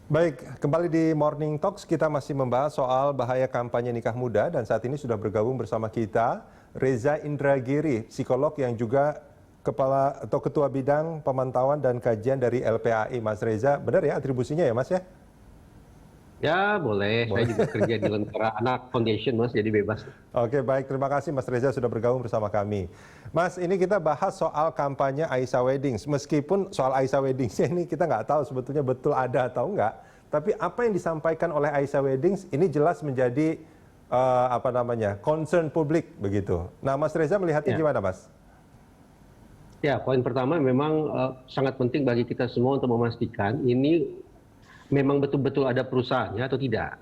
Baik, kembali di Morning Talks kita masih membahas soal bahaya kampanye nikah muda dan saat ini sudah bergabung bersama kita Reza Indragiri, psikolog yang juga kepala atau ketua bidang pemantauan dan kajian dari LPAI. Mas Reza, benar ya atribusinya ya Mas ya? Ya boleh, saya Boleh. juga kerja di Lentera Anak Foundation Mas, jadi bebas. Oke, baik. Terima kasih Mas Reza sudah bergabung bersama kami. Mas, ini kita bahas soal kampanye Aisyah Weddings. Meskipun soal Aisyah Weddings ini kita nggak tahu sebetulnya betul ada atau enggak. Tapi apa yang disampaikan oleh Aisyah Weddings ini jelas menjadi concern publik begitu. Nah, Mas Reza melihatnya Ya, gimana, Mas? ya poin pertama memang sangat penting bagi kita semua untuk memastikan ini memang betul-betul ada perusahaannya atau tidak.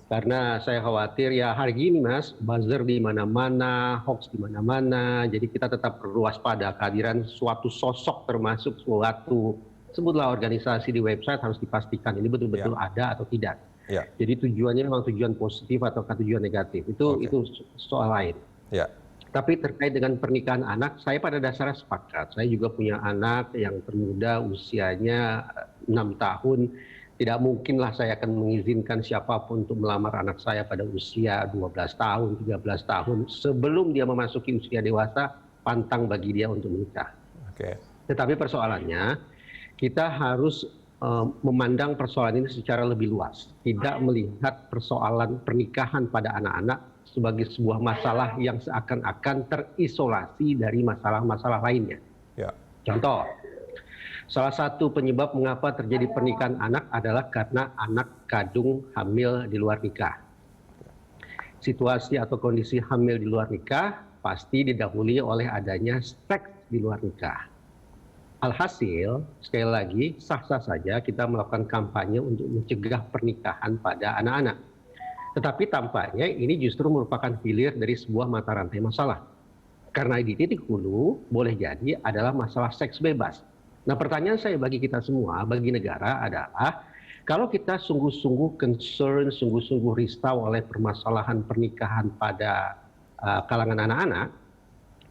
Karena saya khawatir ya hari ini Mas, buzzer di mana-mana, hoax di mana-mana, jadi kita tetap perlu waspada kehadiran suatu sosok termasuk suatu sebutlah organisasi di website harus dipastikan ini Ya, betul-betul ada atau tidak. ya, Jadi tujuannya memang tujuan positif atau tujuan negatif, oke, itu soal lain. ya, Tapi terkait dengan pernikahan anak, saya pada dasarnya sepakat. Saya juga punya anak yang termuda usianya 6 tahun. Tidak mungkinlah saya akan mengizinkan siapapun untuk melamar anak saya pada usia 12 tahun, 13 tahun. Sebelum dia memasuki usia dewasa, pantang bagi dia untuk menikah. oke, Tetapi persoalannya, kita harus memandang persoalan ini secara lebih luas. Tidak melihat persoalan pernikahan pada anak-anak sebagai sebuah masalah yang seakan-akan terisolasi dari masalah-masalah lainnya. ya, Contoh, salah satu penyebab mengapa terjadi pernikahan anak adalah karena anak kandung hamil di luar nikah. Situasi atau kondisi hamil di luar nikah pasti didahului oleh adanya seks di luar nikah. Alhasil, sekali lagi, sah-sah saja kita melakukan kampanye untuk mencegah pernikahan pada anak-anak. Tetapi tampaknya ini justru merupakan hilir dari sebuah mata rantai masalah. Karena di titik hulu boleh jadi adalah masalah seks bebas. Nah, pertanyaan saya bagi kita semua, bagi negara adalah kalau kita sungguh-sungguh concern, sungguh-sungguh risau oleh permasalahan pernikahan pada kalangan anak-anak,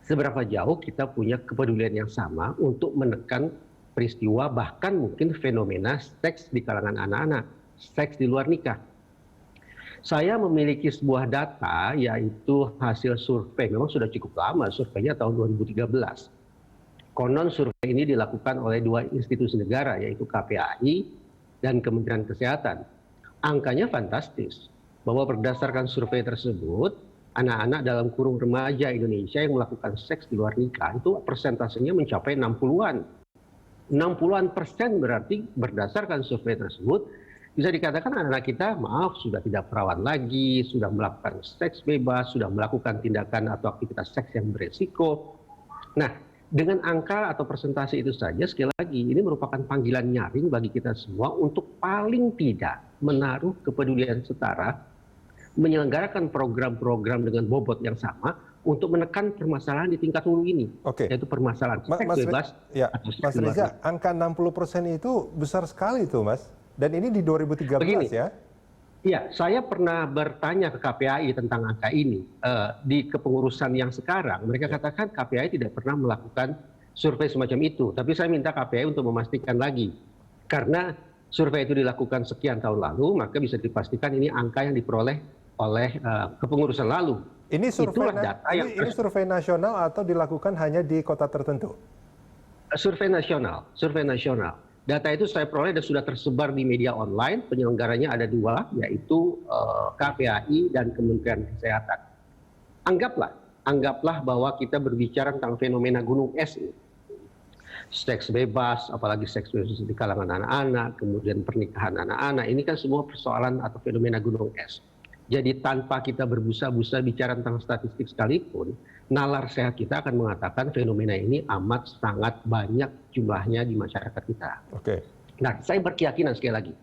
seberapa jauh kita punya kepedulian yang sama untuk menekan peristiwa bahkan mungkin fenomena seks di kalangan anak-anak, seks di luar nikah. Saya memiliki sebuah data yaitu hasil survei, memang sudah cukup lama, surveinya tahun 2013. Konon survei ini dilakukan oleh dua institusi negara yaitu KPAI dan Kementerian Kesehatan. Angkanya fantastis, bahwa berdasarkan survei tersebut, anak-anak dalam kurung remaja Indonesia yang melakukan seks di luar nikah itu persentasenya mencapai 60-an. 60-an persen berarti berdasarkan survei tersebut bisa dikatakan anak-anak kita maaf sudah tidak perawan lagi, sudah melakukan seks bebas, sudah melakukan tindakan atau aktivitas seks yang beresiko. Nah, dengan angka atau persentase itu saja sekali lagi ini merupakan panggilan nyaring bagi kita semua untuk paling tidak menaruh kepedulian setara, menyelenggarakan program-program dengan bobot yang sama untuk menekan permasalahan di tingkat hulu ini, oke. yaitu permasalahan seks Mas, bebas ya, atau seks Mas di luar Reza, nikah. angka 60% itu besar sekali tuh, Mas. Dan ini di 2013 Begini, ya? ya, saya pernah bertanya ke KPAI tentang angka ini. Di kepengurusan yang sekarang, mereka Ya, katakan KPAI tidak pernah melakukan survei semacam itu. Tapi saya minta KPAI untuk memastikan lagi. Karena survei itu dilakukan sekian tahun lalu, maka bisa dipastikan ini angka yang diperoleh oleh kepengurusan lalu. Ini survei, Itulah data yang ini survei nasional atau dilakukan hanya di kota tertentu? survei nasional, survei nasional. Data itu saya peroleh dan sudah tersebar di media online. Penyelenggaranya ada dua, yaitu KPAI dan Kementerian Kesehatan. Anggaplah bahwa kita berbicara tentang fenomena gunung es ini. Seks bebas, apalagi seks bebas di kalangan anak-anak, kemudian pernikahan anak-anak, ini kan semua persoalan atau fenomena gunung es. Jadi tanpa kita berbusa-busa bicara tentang statistik sekalipun, nalar sehat kita akan mengatakan fenomena ini amat sangat banyak jumlahnya di masyarakat kita. Oke, Nah, saya berkeyakinan sekali lagi,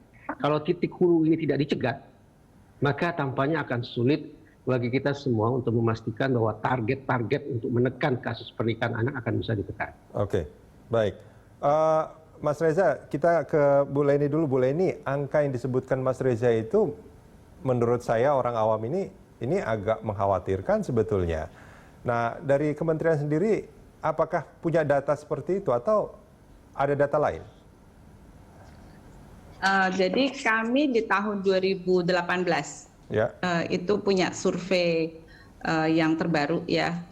kalau titik hulu ini tidak dicegat, maka tampaknya akan sulit bagi kita semua untuk memastikan bahwa target-target untuk menekan kasus pernikahan anak akan bisa ditekan. oke. Baik. Mas Reza, kita ke Bu Leni dulu. Bu Leni, angka yang disebutkan Mas Reza itu menurut saya orang awam ini agak mengkhawatirkan sebetulnya. Nah, dari kementerian sendiri apakah punya data seperti itu atau ada data lain? Jadi kami di tahun 2018 Ya. itu punya survei yang terbaru ya,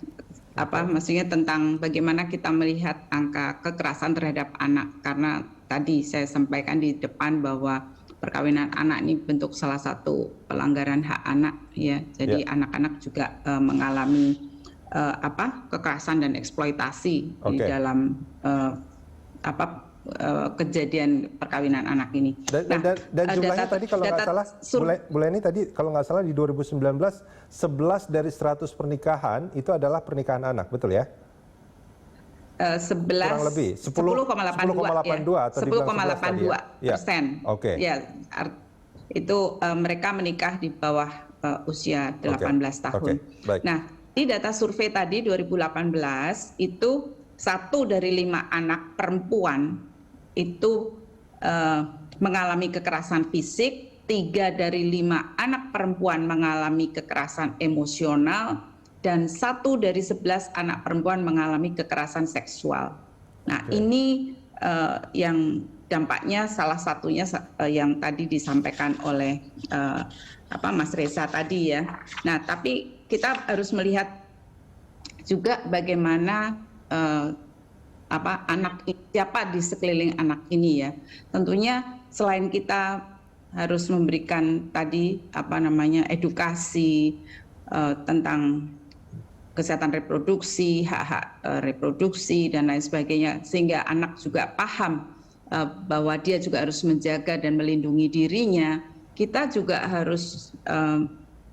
maksudnya tentang bagaimana kita melihat angka kekerasan terhadap anak, karena tadi saya sampaikan di depan bahwa perkawinan anak ini bentuk salah satu pelanggaran hak anak ya. Jadi anak-anak juga mengalami kekerasan dan eksploitasi di dalam kejadian perkawinan anak ini. Dan jumlahnya tadi kalau nggak salah, Bu Leni tadi kalau nggak salah di 2019 11 dari 100 pernikahan itu adalah pernikahan anak, betul ya? 11, kurang lebih 10,82 atau 10,82%. Oke. Ya, itu mereka menikah di bawah usia 18 tahun. Baik. Nah, di data survei tadi 2018 itu 1 dari 5 anak perempuan itu mengalami kekerasan fisik, 3 dari 5 anak perempuan mengalami kekerasan emosional, dan 1 dari 11 anak perempuan mengalami kekerasan seksual. Nah, ini yang dampaknya salah satunya yang tadi disampaikan oleh Mas Reza tadi ya. Nah, tapi kita harus melihat juga bagaimana siapa di sekeliling anak ini ya. Tentunya selain kita harus memberikan tadi edukasi tentang kesehatan reproduksi, hak-hak reproduksi dan lain sebagainya, sehingga anak juga paham bahwa dia juga harus menjaga dan melindungi dirinya. Kita juga harus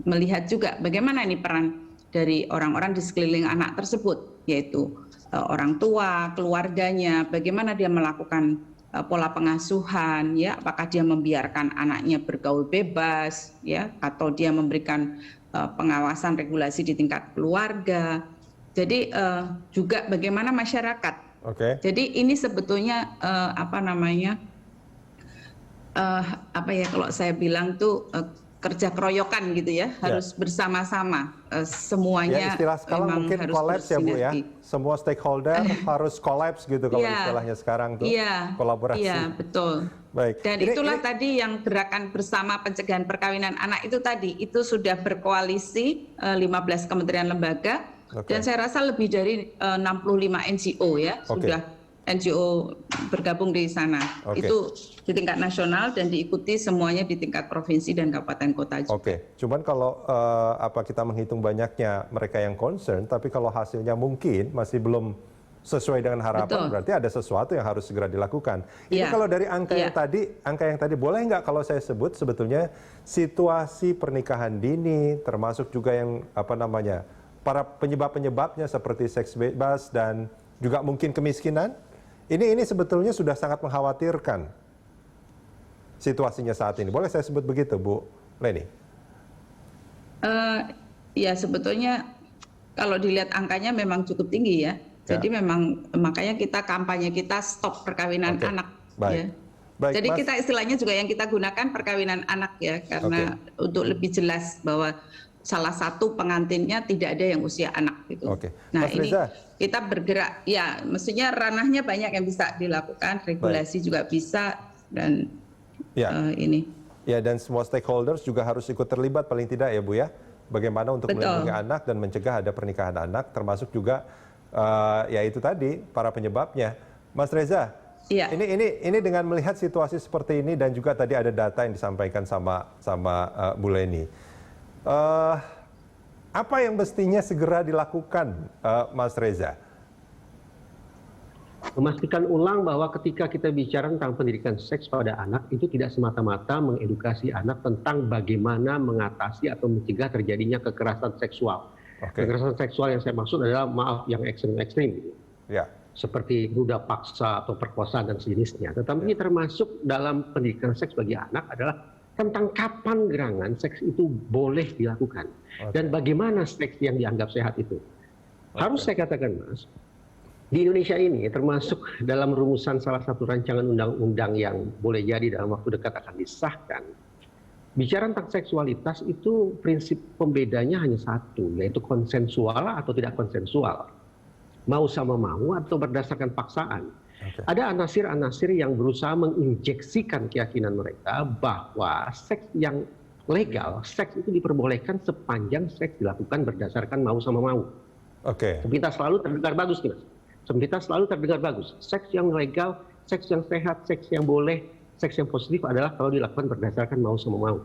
melihat juga bagaimana ini peran dari orang-orang di sekeliling anak tersebut, yaitu orang tua, keluarganya, bagaimana dia melakukan pola pengasuhan, ya, apakah dia membiarkan anaknya bergaul bebas, ya, atau dia memberikan pengawasan regulasi di tingkat keluarga. Jadi juga bagaimana masyarakat. Jadi ini sebetulnya kalau saya bilang tuh kerja keroyokan gitu ya, harus bersama-sama semuanya. Ya, istilah sekarang mungkin kolaps ya Bu ya, semua stakeholder harus kolaps gitu kalau istilahnya sekarang tuh, kolaborasi. Iya, betul. Baik. Dan itulah tadi yang gerakan bersama pencegahan perkawinan anak itu tadi, itu sudah berkoalisi 15 kementerian lembaga, dan saya rasa lebih dari 65 NGO ya, sudah NGO bergabung di sana. Itu di tingkat nasional dan diikuti semuanya di tingkat provinsi dan kabupaten kota juga. Cuman kalau kita menghitung banyaknya mereka yang concern, tapi kalau hasilnya mungkin masih belum sesuai dengan harapan, berarti ada sesuatu yang harus segera dilakukan. Ini kalau dari angka yang tadi boleh nggak kalau saya sebut sebetulnya situasi pernikahan dini, termasuk juga yang para penyebabnya seperti seks bebas dan juga mungkin kemiskinan. Ini sebetulnya sudah sangat mengkhawatirkan situasinya saat ini. Boleh saya sebut begitu, Bu Leni? Ya, sebetulnya kalau dilihat angkanya memang cukup tinggi ya. Jadi memang makanya kampanye kita stop perkawinan anak. Ya. Jadi kita istilahnya juga yang kita gunakan perkawinan anak ya, karena untuk lebih jelas bahwa salah satu pengantinnya tidak ada yang usia anak gitu. Nah, ini kita bergerak ya, maksudnya ranahnya banyak yang bisa dilakukan, regulasi juga bisa, dan ini. Ya, dan semua stakeholders juga harus ikut terlibat paling tidak ya Bu ya. Bagaimana untuk melindungi anak dan mencegah ada pernikahan anak, termasuk juga ya itu tadi para penyebabnya. Mas Reza, ini dengan melihat situasi seperti ini dan juga tadi ada data yang disampaikan sama Bu Leni. Apa yang mestinya segera dilakukan, Mas Reza? Memastikan ulang bahwa ketika kita bicara tentang pendidikan seks pada anak, itu tidak semata-mata mengedukasi anak tentang bagaimana mengatasi atau mencegah terjadinya kekerasan seksual. Kekerasan seksual yang saya maksud adalah yang ekstrim-ekstrim, seperti ruda paksa atau perkosaan dan sejenisnya. Tetapi ini termasuk dalam pendidikan seks bagi anak adalah tentang kapan gerangan seks itu boleh dilakukan dan bagaimana seks yang dianggap sehat itu. Harus saya katakan, Mas, di Indonesia ini termasuk dalam rumusan salah satu rancangan undang-undang yang boleh jadi dalam waktu dekat akan disahkan. Bicara tentang seksualitas itu prinsip pembedanya hanya satu, yaitu konsensual atau tidak konsensual. Mau sama mau atau berdasarkan paksaan. Ada anasir-anasir yang berusaha menginjeksikan keyakinan mereka bahwa seks yang legal, seks itu diperbolehkan sepanjang seks dilakukan berdasarkan mau sama mau. Oke. Sempita selalu terdengar bagus nih, Mas. Sempita selalu terdengar bagus. Seks yang legal, seks yang sehat, seks yang boleh, seks yang positif adalah kalau dilakukan berdasarkan mau sama mau.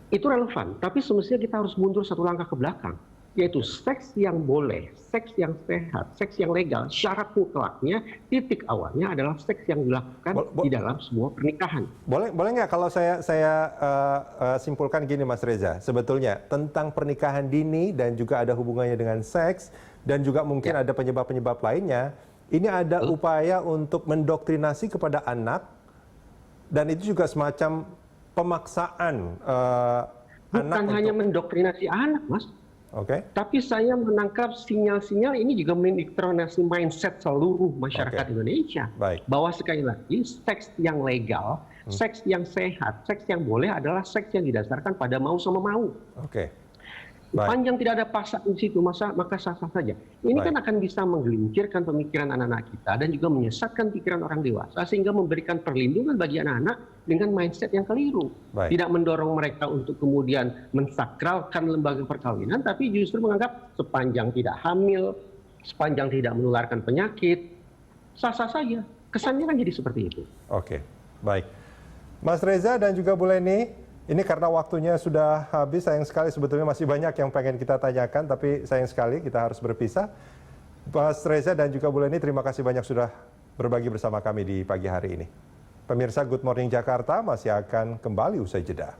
Itu relevan, tapi semestinya kita harus mundur satu langkah ke belakang, yaitu seks yang boleh, seks yang sehat, seks yang legal, syarat mutlaknya, titik awalnya adalah seks yang dilakukan di dalam sebuah pernikahan. Boleh nggak kalau saya simpulkan gini, Mas Reza, sebetulnya tentang pernikahan dini dan juga ada hubungannya dengan seks dan juga mungkin ada penyebab-penyebab lainnya, ini ada upaya untuk mendoktrinasi kepada anak dan itu juga semacam pemaksaan Bukan hanya mendoktrinasi anak, Mas. Oke. Tapi saya menangkap sinyal-sinyal ini juga mendoktrinasi mindset seluruh masyarakat Indonesia. Baik. Bahwa sekali lagi, seks yang legal, seks yang sehat, seks yang boleh adalah seks yang didasarkan pada mau sama mau. Oke. Baik. Panjang tidak ada pasak di situ, maka sah-sah saja. Ini kan akan bisa menggelincirkan pemikiran anak-anak kita dan juga menyesatkan pikiran orang dewasa sehingga memberikan perlindungan bagi anak-anak dengan mindset yang keliru. Baik. Tidak mendorong mereka untuk kemudian mensakralkan lembaga perkawinan, tapi justru menganggap sepanjang tidak hamil, sepanjang tidak menularkan penyakit, sah-sah saja. Kesannya kan jadi seperti itu. Oke, baik. Mas Reza dan juga Bu Leni, ini karena waktunya sudah habis, sayang sekali sebetulnya masih banyak yang pengen kita tanyakan, tapi sayang sekali kita harus berpisah. Mas Reza dan juga Bu Leni, terima kasih banyak sudah berbagi bersama kami di pagi hari ini. Pemirsa Good Morning Jakarta masih akan kembali usai jeda.